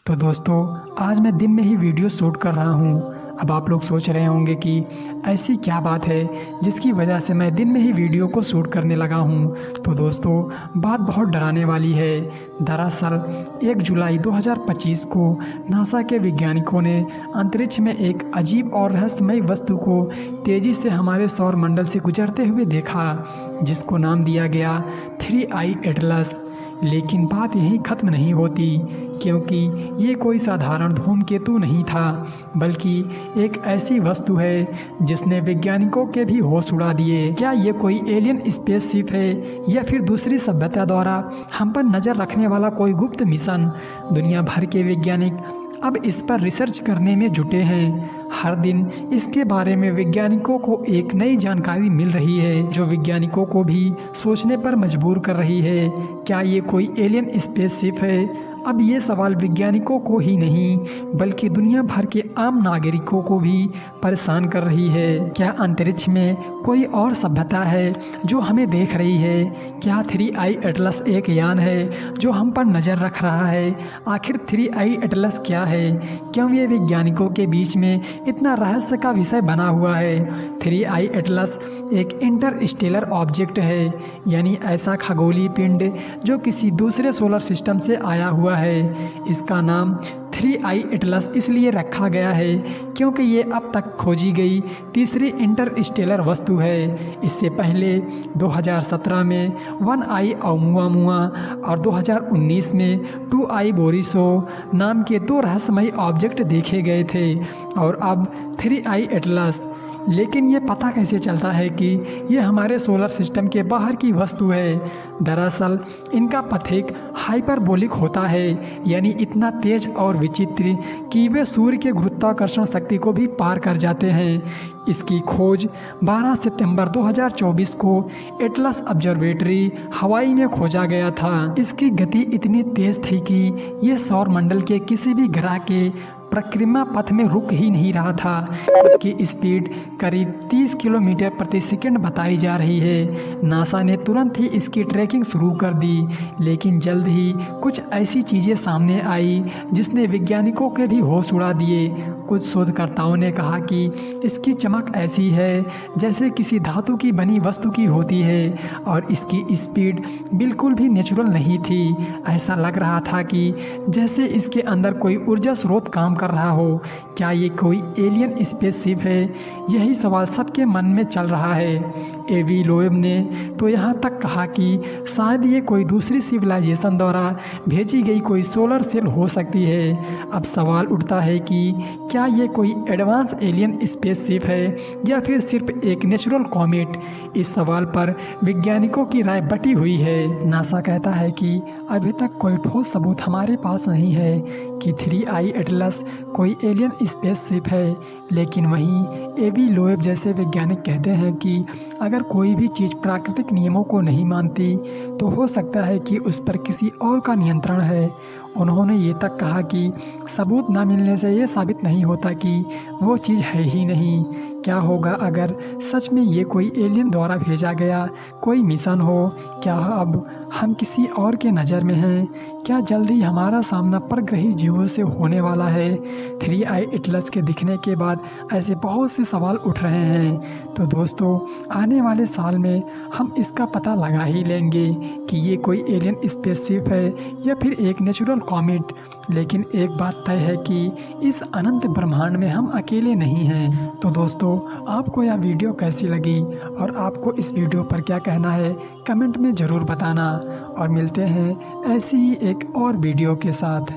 तो दोस्तों आज मैं दिन में ही वीडियो शूट कर रहा हूँ। अब आप लोग सोच रहे होंगे कि ऐसी क्या बात है जिसकी वजह से मैं दिन में ही वीडियो को शूट करने लगा हूँ। तो दोस्तों बात बहुत डराने वाली है। दरअसल 1 जुलाई 2025 को नासा के वैज्ञानिकों ने अंतरिक्ष में एक अजीब और रहस्यमय वस्तु को तेज़ी से हमारे सौर मंडल से गुजरते हुए देखा, जिसको नाम दिया गया 3I एटलस। लेकिन बात यहीं ख़त्म नहीं होती, क्योंकि ये कोई साधारण धूमकेतु नहीं था, बल्कि एक ऐसी वस्तु है जिसने वैज्ञानिकों के भी होश उड़ा दिए। क्या ये कोई एलियन स्पेसशिप है या फिर दूसरी सभ्यता द्वारा हम पर नज़र रखने वाला कोई गुप्त मिशन? दुनिया भर के वैज्ञानिक अब इस पर रिसर्च करने में जुटे हैं। हर दिन इसके बारे में वैज्ञानिकों को एक नई जानकारी मिल रही है, जो वैज्ञानिकों को भी सोचने पर मजबूर कर रही है। क्या ये कोई एलियन स्पेसशिप है? अब ये सवाल वैज्ञानिकों को ही नहीं बल्कि दुनिया भर के आम नागरिकों को भी परेशान कर रही है। क्या अंतरिक्ष में कोई और सभ्यता है जो हमें देख रही है? क्या 3I एटलस एक यान है जो हम पर नज़र रख रहा है? आखिर 3I एटलस क्या है? क्यों ये वैज्ञानिकों के बीच में इतना रहस्य का विषय बना हुआ है? 3I एटलस एक इंटरस्टेलर ऑब्जेक्ट है, यानी ऐसा खगोलीय पिंड जो किसी दूसरे सोलर सिस्टम से आया हुआ है। इसका नाम 3I एटलस इसलिए रखा गया है क्योंकि ये अब तक खोजी गई तीसरी इंटरस्टेलर वस्तु है। इससे पहले 2017 में 1I ओumuamua और 2019 में 2I बोरिसो नाम के दो रहस्यमयी ऑब्जेक्ट देखे गए थे, और अब 3I एटलस। लेकिन ये पता कैसे चलता है कि ये हमारे सोलर सिस्टम के बाहर की वस्तु है? दरअसल इनका पथ एक हाइपरबोलिक होता है, यानी इतना तेज और विचित्र कि वे सूर्य के गुरुत्वाकर्षण शक्ति को भी पार कर जाते हैं। इसकी खोज 12 सितंबर 2024 को एटलस ऑब्जर्वेटरी हवाई में खोजा गया था। इसकी गति इतनी तेज थी कि यह सौर मंडल के किसी भी ग्रह के परिक्रमा पथ में रुक ही नहीं रहा था। इसकी स्पीड करीब 30 किलोमीटर प्रति सेकंड बताई जा रही है। नासा ने तुरंत ही इसकी ट्रैकिंग शुरू कर दी, लेकिन जल्द ही कुछ ऐसी चीज़ें सामने आई जिसने वैज्ञानिकों के भी होश उड़ा दिए। कुछ शोधकर्ताओं ने कहा कि इसकी चमक ऐसी है जैसे किसी धातु की बनी वस्तु की होती है, और इसकी स्पीड बिल्कुल भी नेचुरल नहीं थी। ऐसा लग रहा था कि जैसे इसके अंदर कोई ऊर्जा स्रोत काम कर रहा हो। क्या ये कोई एलियन स्पेसशिप है? यही सवाल सबके मन में चल रहा है। एवी लोएब ने तो यहाँ तक कहा कि शायद ये कोई दूसरी सिविलाइजेशन द्वारा भेजी गई कोई सोलर सेल हो सकती है। अब सवाल उठता है कि क्या ये कोई एडवांस एलियन स्पेसशिप है या फिर सिर्फ एक नेचुरल कॉमेट? इस सवाल पर वैज्ञानिकों की राय बटी हुई है। नासा कहता है कि अभी तक कोई ठोस सबूत हमारे पास नहीं है कि 3I एटलस कोई एलियन स्पेसशिप है, लेकिन वहीं एवी लोएब जैसे वैज्ञानिक कहते हैं कि अगर कोई भी चीज़ प्राकृतिक नियमों को नहीं मानती तो हो सकता है कि उस पर किसी और का नियंत्रण है। उन्होंने ये तक कहा कि सबूत ना मिलने से ये साबित नहीं होता कि वो चीज़ है ही नहीं। क्या होगा अगर सच में ये कोई एलियन द्वारा भेजा गया कोई मिशन हो? क्या अब हम किसी और के नज़र में हैं? क्या जल्दी हमारा सामना परग्रही जीवों से होने वाला है? 3I एटलस के दिखने के बाद ऐसे बहुत से सवाल उठ रहे हैं। तो दोस्तों आने वाले साल में हम इसका पता लगा ही लेंगे कि ये कोई एलियन स्पेसशिप है या फिर एक नेचुरल कॉमेट। लेकिन एक बात तय है कि इस अनंत ब्रह्मांड में हम अकेले नहीं हैं। तो दोस्तों आपको यह वीडियो कैसी लगी और आपको इस वीडियो पर क्या कहना है कमेंट में ज़रूर बताना, और मिलते हैं ऐसी ही एक और वीडियो के साथ।